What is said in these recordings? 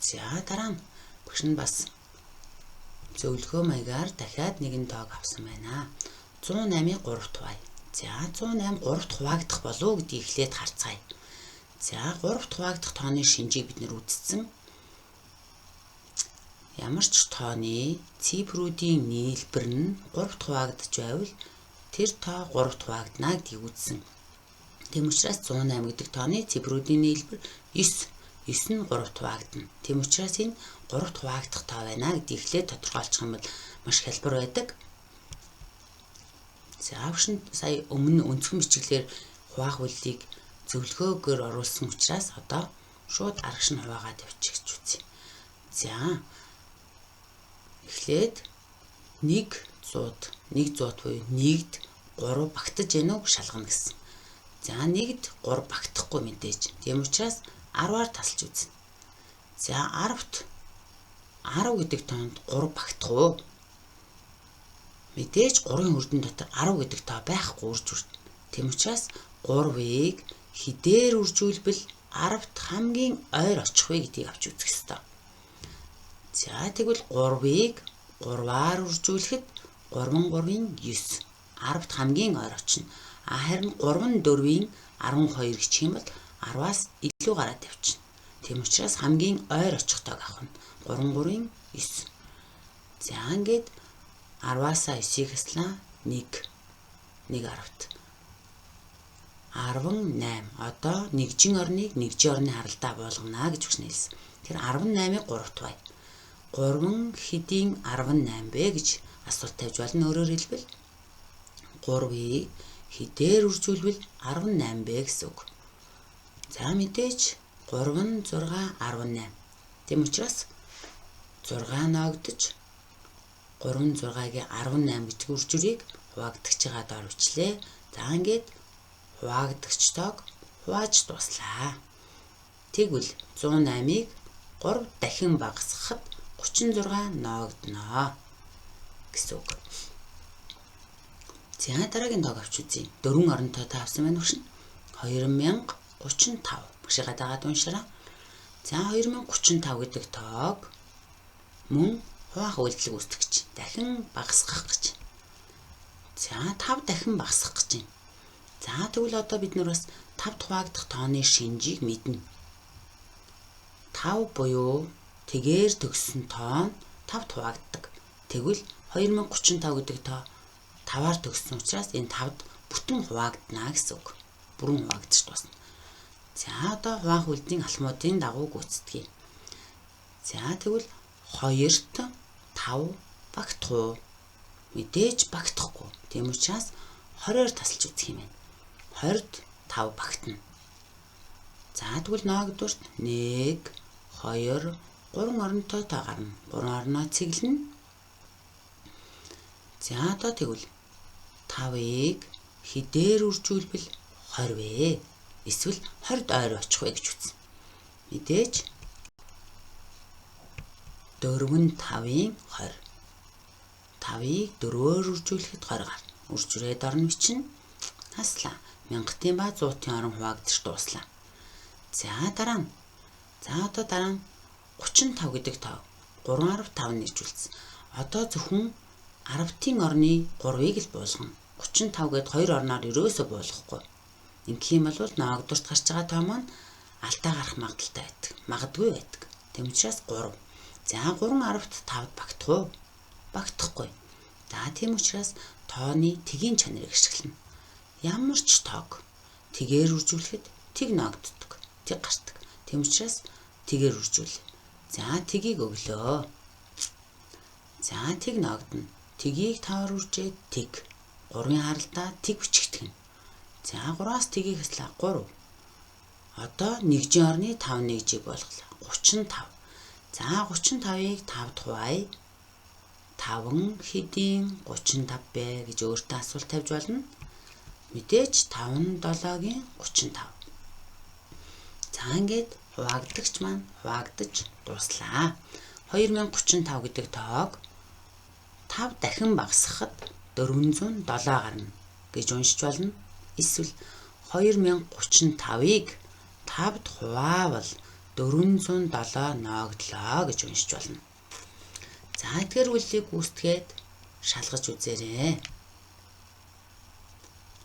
За дараа нь багш нь бас зөвлөгөө маягаар дахиад нэгэн тоог авсан байна. 108-ийн 3 хуваая. За 108 3 хуваагдах болов уу гэдгийг эхлээд харцгаая. За 3 хуваагдах тооны шинжийг бид нэр үзсэн. Ямар ч тооны цифруудын нийлбэр нь 3 хуваагдаж байвал тэр тоо 3 хуваагдана гэдгийг үзсэн. Тэм учраас 108 гэдэг тооны цифруудын нийлбэр 9. 9 нь 3 хуваагдана. Тэм учраас энэ 3 хуваагдах тоо байна гэдгийг эхлээд тодорхойлчих юм бол маш хялбар байдаг. За авшин сая өмнө өнцгөн бичиглэлээр хуваах үйлийг зөвлөгөөгөөр оруулсан учраас одоо шууд аргаш нь хуваагаад явчих гэж үзье. За эхлээд 100 буюу 1-д 3 багтаж гэнэ үү шалгана гэсэн. За 1-д 3 багтахгүй мэдээж. Тийм учраас 10-аар тасалж үзнэ. За 10-т 10 гэдэг тоонд 3 багтах уу? Мэдээж 3-ын хүрдэн дотор 10 гэдэг тоо байхгүй үрж үрдэнэ. Тийм учраас 3-ыг хідээр үржүүлбэл 10-т хамгийн ойр очих вэ гэдгийг авч үзэх ёстой. За тэгвэл 3-ыг 3-аар үржүүлэхэд 3-3-ийн 9. 10-т хамгийн ойр очино. Харин 3-4-ийн 12 гэх юм бол 10-аас илүү гараад явчихна. Тийм учраас хамгийн ойр очих тоог авах нь 3-3-ийн 9. За ингээд 10-аас 9-ийг хаслаа 1 10-т 18. Одоо нэгжийн орныг нэгжийн орны харалдаа болгоно гэж өгсөн хэлсэн. Тэр 18-ыг 3 хуваая. 3 хэдийн 18 бэ гэж асуулт тавьж болно. Өөрөөр хэлбэл 3-ыг хэдээр үржүүлбэл 18 бэ гэсэн үг. За мэдээж 3 нь 6 18. Тийм учраас 6 ноогдож 3 6-гийн 18 гэдэг үржүүрийг хуваагдагч байгаа доор бичлээ. За ингээд хуваагдагч тоог хувааж дуслаа. Тэгвэл 108-ыг 3 дахин багасгахад 36 ноогдно гэсэн үг. За дараагийн тоог авч үзье. 4 оронтой та авсан байна уу? 2035. Багшигаа дагаад уншаарай. За 2035 гэдэг тоог мөн хуваах үйлдэл үүсгэх гэж дахин багасгах гэж. За 5 дахин багасгах гэж байна. За тэгвэл одоо бид нар бас 5 хуваагдах тооны шинжийг мэднэ. 5 буюу тэгээр төгссөн тоо 5 хуваагддаг. Тэгвэл 2035 гэдэг тоо 5-аар төгссөн учраас энэ 5-д бүтэн хуваагдана гэсэн үг. Бүрэн хуваагдаж дуусна. За одоо хуваах үйлдлийн алхмуудын дагуу гүйцэтгэе. За тэгвэл 2-т 5 багтах уу? Мэдээж багтахгүй. Тийм учраас 20-оор тасалж үзэх юм байна. 20-д 5 багтана. За тэгвэл ноогдворт 1 2 3 оронтой тоо гарна. 3 орноо цэглэнэ. За одоо тэгвэл 5-ыг хідээр үржүүлбэл 20 вэ? Эсвэл 20-д ойр очих вэ гэж үзнэ. Мэдээж 4 нь 5-ийн 20. 5-ыг 4-өөр үржүүлэхэд 20 гарна. Үржрээд орно бичнэ. Хаслаа. 1000-ийн ба 100-ийн орон хуваагдаж дуслаа. За дараа нь. За одоо дараа нь 35 гэдэг тоо 3/5 нэржүүлсэн. Одоо зөвхөн 10-ийн орны 3-ыг л буулгана. 35 гээд 2 орноор ерөөсөө буулгахгүй. Ингэх юм бол ноогдворт гарч байгаа тоо маань алдаа гарах магадaltaй байдаг. Магадгүй байдаг. Тэм учраас 3. За 3/10-т 5-д багтах уу? Багтахгүй. За тийм учраас тооны тэгийн чанарыг ашиглана. Ямар ч тоог тэгээр үржүүлэхэд тэг ноогддог. Тэг гардаг. Тэм учраас тэгээр үржүүл. За тэгийг өглөө. За тэг ноогдно. Тэгийг 5-аар үржээд тэг. 3-ын харалдаа тэг бичигдэх. За 3-аас тэгийг хаслаа 3. Одоо нэгжийн орны 5 нэгжийг болголоо. 35. За 35-ыг 5-д хуваая. 5 хэдийн 35 бэ гэж өөртөө асуулт тавьж болно. Мэдээж 5 нь 7-гийн 35. За ингээд хуваагдагч маань хуваагдаж дуслаа. 2035 гэдэг тоог 5 дахин багасгахад 407 гарна гэж уншиж болно. Эсвэл 2035-ыг 5-д хуваавал 407 ноогдлоо гэж уншиж болно. За эдгээр үйлийг гүйцэтгээд шалгаж үзээрэй.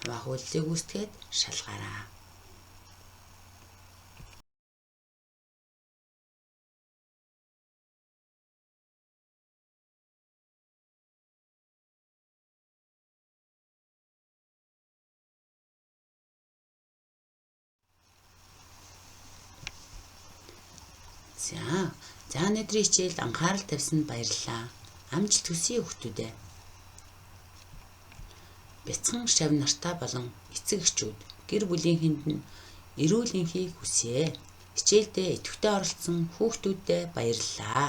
Хуваах үйлийг гүйцэтгээд шалгаарай. За өнөөдрийн хичээлд анхаарал тавьсанд баярлалаа. Амжилт хүсье хүүхдүүдээ. Бяцхан шавь нартай болон эцэг эхчүүд гэр бүлийнхэнд нь эрүүл энхийг хүсье. Хичээлдээ идэвхтэй оролцсон хүүхдүүддээ баярлалаа.